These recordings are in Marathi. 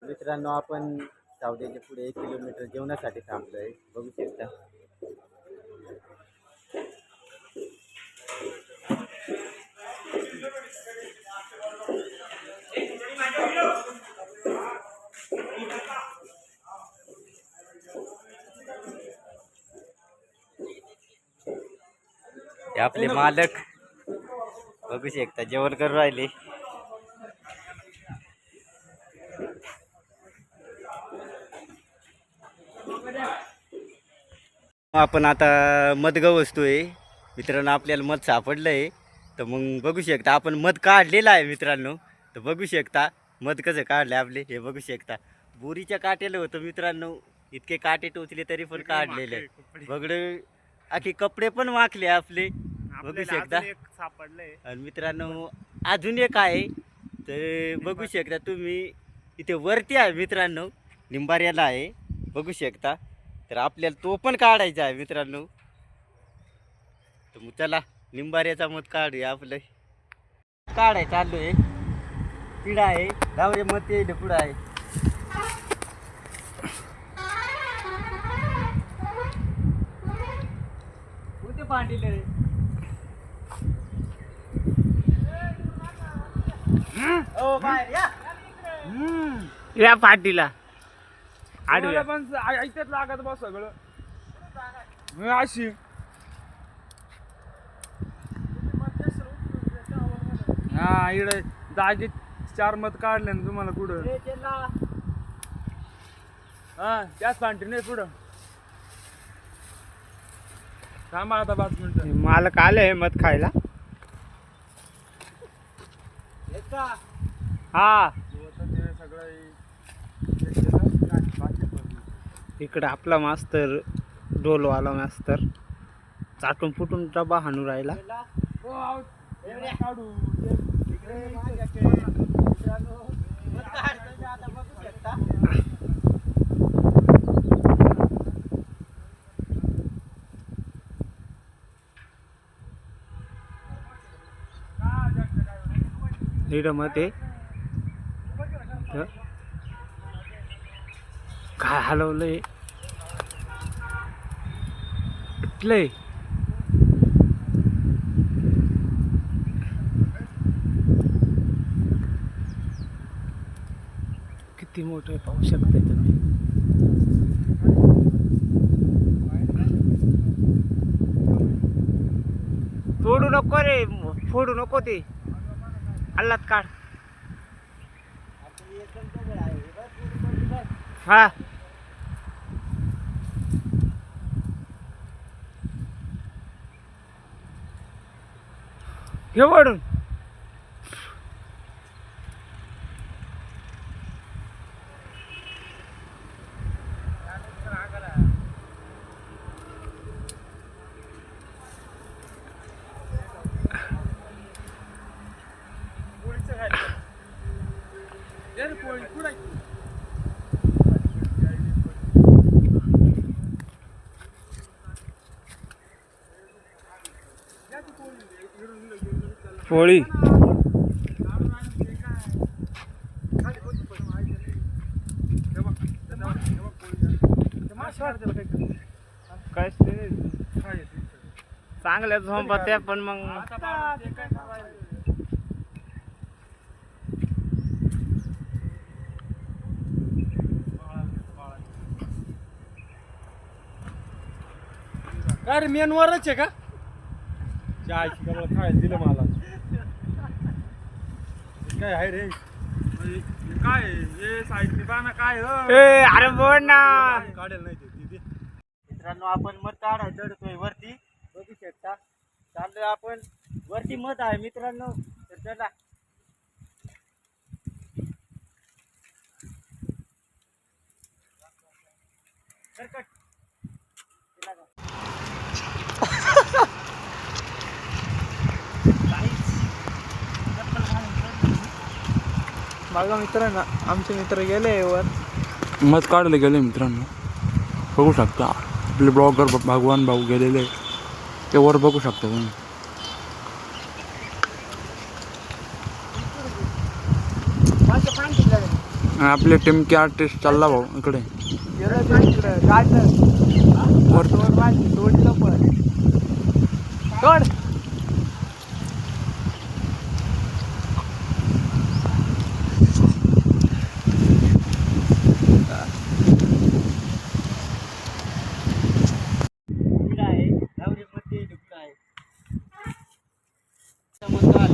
मित्रांनो, आपण सावदेच्या पुढे 1 किलोमीटर जेवणासाठी थांबलोय, बघू शकता. हे आपले मालक बघू शकता जेवण करून राहिले. आपण आता मध गवसतोय मित्रांनो. आपल्याला मध सापडलंय तर मग बघू शकता. आपण मध काढलेलं आहे मित्रांनो. तर बघू शकता मध कसं काढलं आपले. हे बघू शकता बोरीच्या काट्याला होतं मित्रांनो. इतके काटे टोचले तरी पण काढलेले. बघड आखी कपडे पण वाकले आपले, बघू शकता. सापडलंय. आणि मित्रांनो अजून एक आहे तर बघू शकता तुम्ही. इथे वरती आहे मित्रांनो, निंबाऱ्याला आहे, बघू शकता. तर आपल्याला तो पण काढायचा आहे मित्रांनो. तर मग चला निंबाऱ्याचा मध काढूया. आपलं काढाय चाललो आहे. पिढा आहे धावरे मध ते पुढं आहे. कोणते पांडीले रे? ओ बाहेर या. या पार्टीला आडव्या पण ऐकत लागत बस सगळं अशी. हा इकडे जागे 4 मत काढले ना तुम्हाला. कुठं हा त्याच पांढरी पुढं थांबा आता 5 मिनिटं. मालक आले मध खायला. हा इकडे आपला मास्तर डोलवाला मास्तर चाटून फुटून डबा हाणू राहिला. इकडं मध्ये काय हलवलंय इथलंय. किती मोठं पाहू शकता तुम्ही. तोडू नको रे, फोडू नको ते. अल्लात काढ. हा हे वडून पोळी. काय चांगल्या झोंपा त्या पण मग काय रे मेन वरच आहे का? चायची कमळ काय दिलं मला. काय आहे रे? काय हे साईडनी पाना काय अरे बोल ना. काढेल नाही ते. मित्रांनो आपण मध काढाय चढतोय वरती, बघू शकता. चाललोय आपण वरती. मध आहे मित्रांनो. तर चला बघा मित्रांनो, आमचे मित्र गेले वर. मध काढले गेले मित्रांनो, बघू शकता. आपले ब्लॉगर भगवान भाऊ गेलेले ते वर बघू शकता तुम्ही. आणि आपले टिमके आर्टिस्ट चालला भाऊ इकडे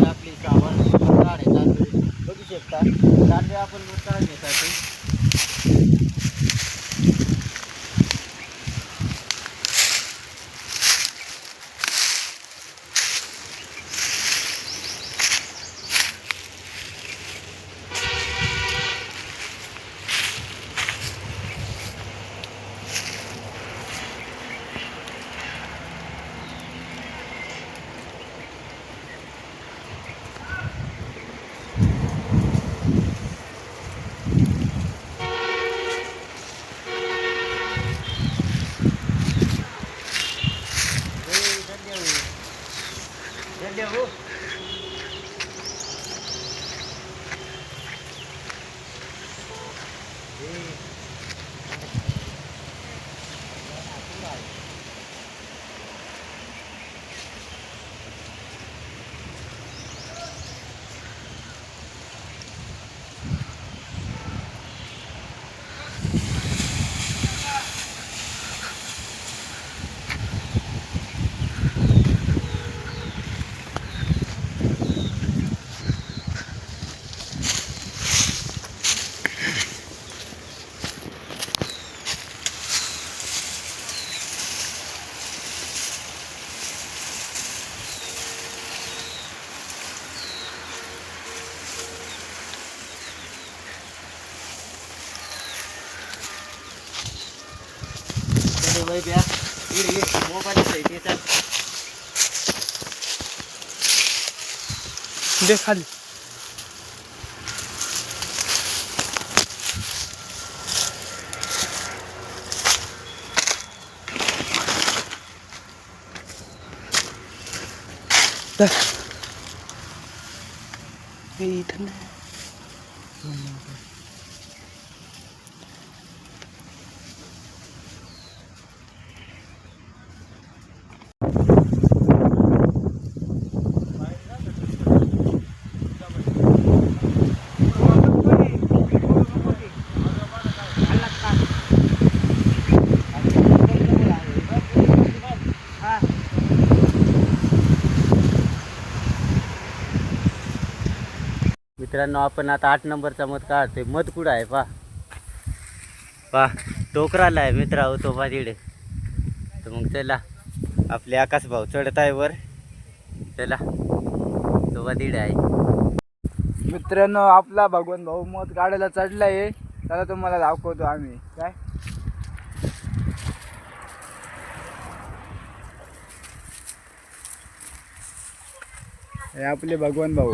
आपली श्रावण बघू शकता चालले आपण मग काढण्यासाठी. मोबाईल दे खाली. इथं नाही. मित्रांनो आपण आता 8 नंबरचा मध काढतोय. मध कुठं आहे पा टोकराला आहे मित्रा तो पा तिकडे. तर मग चला आपले आकाश भाऊ चढत आहे वर. चला तो पा तिकडे आहे. मित्रांनो आपला भगवान भाऊ मध काढायला चढलाय. त्याला तुम्हाला दाखवतो आम्ही काय. हे आपले भगवान भाऊ.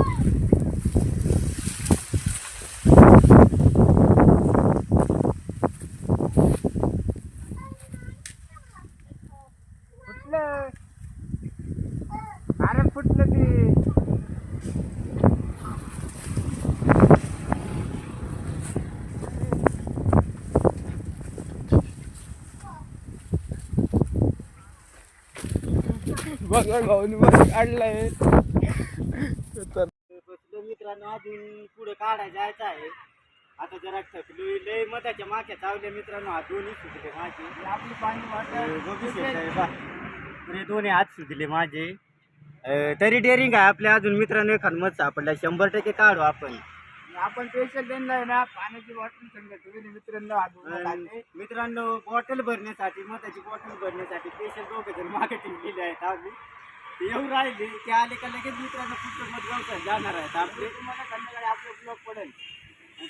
अरे फुटलं ते. भगवान भाऊनी मग काढलाय. बसलो मित्रांनो अजून पुढे काढायला जायचं आहे. आता जरा थकलोय लय मधाच्या माख्या चावल्या मित्रांनो. हात दोन्ही सुजले माझे. आपली पाणी वाटत बघू शकताय बा पुरे दोन्ही हात सुजले माझे. तरी डेअरिंग आहे आपल्या अजून मित्रांनो. एखाद मध सापडला 100% काढू आपण. आपण पेशल त्यांना ना पाण्याची बॉटल सांगतो मित्रांनो. मित्रांनो बॉटल भरण्यासाठी मधाची बॉटल भरण्यासाठी स्पेशल दोघे जण मागे ठेवलेले आहेत. आम्ही येऊ राहिले ते आले का लगेच मित्रांनो पुढचं मध व्यवसाय जाणार आहेत आपले. तुम्हाला संध्याकाळी आपलं ब्लॉग पडेल.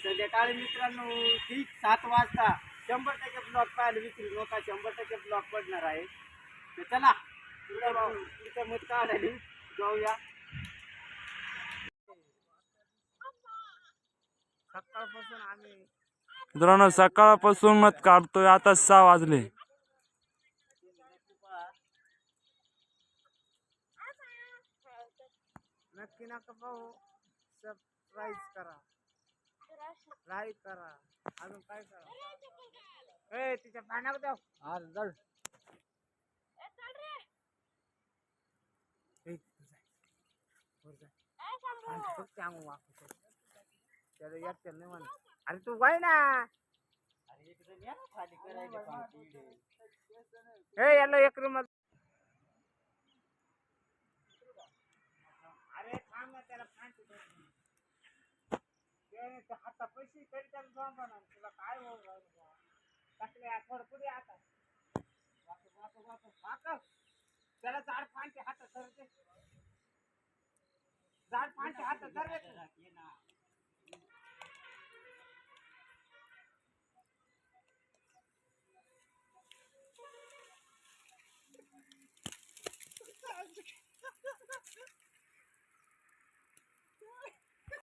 संध्याकाळी मित्रांनो ठीक 7 वाजता 100% ब्लॉग पाहायला विसरू नका. 100% ब्लॉग पडणार आहे. तर चला पुढचं मध काढायला जाऊया. सकाळपासून आम्ही मित्रांनो सकाळपासून मत काढतोय. आता 6 वाजले. नक्की नका पाहू. सबस्क्राईब करा. लाईक करा अजून काय करा ए तिच्या पाण्यावर द्या हा जळ त्याला एकट्याला नाही म्हणा अरे तू बाय ना अरे एक जण या ना खाली करायचं पाणी इकडे. ए याला एक रूम अरे थांब ना त्याला फांटी हाता पैसे तरी त्याला जमणार तुला काय होऊ टाकले थोडं पुढे आता त्याला झाड फांटी हातात धर झाड फांटी हातात धर ये ना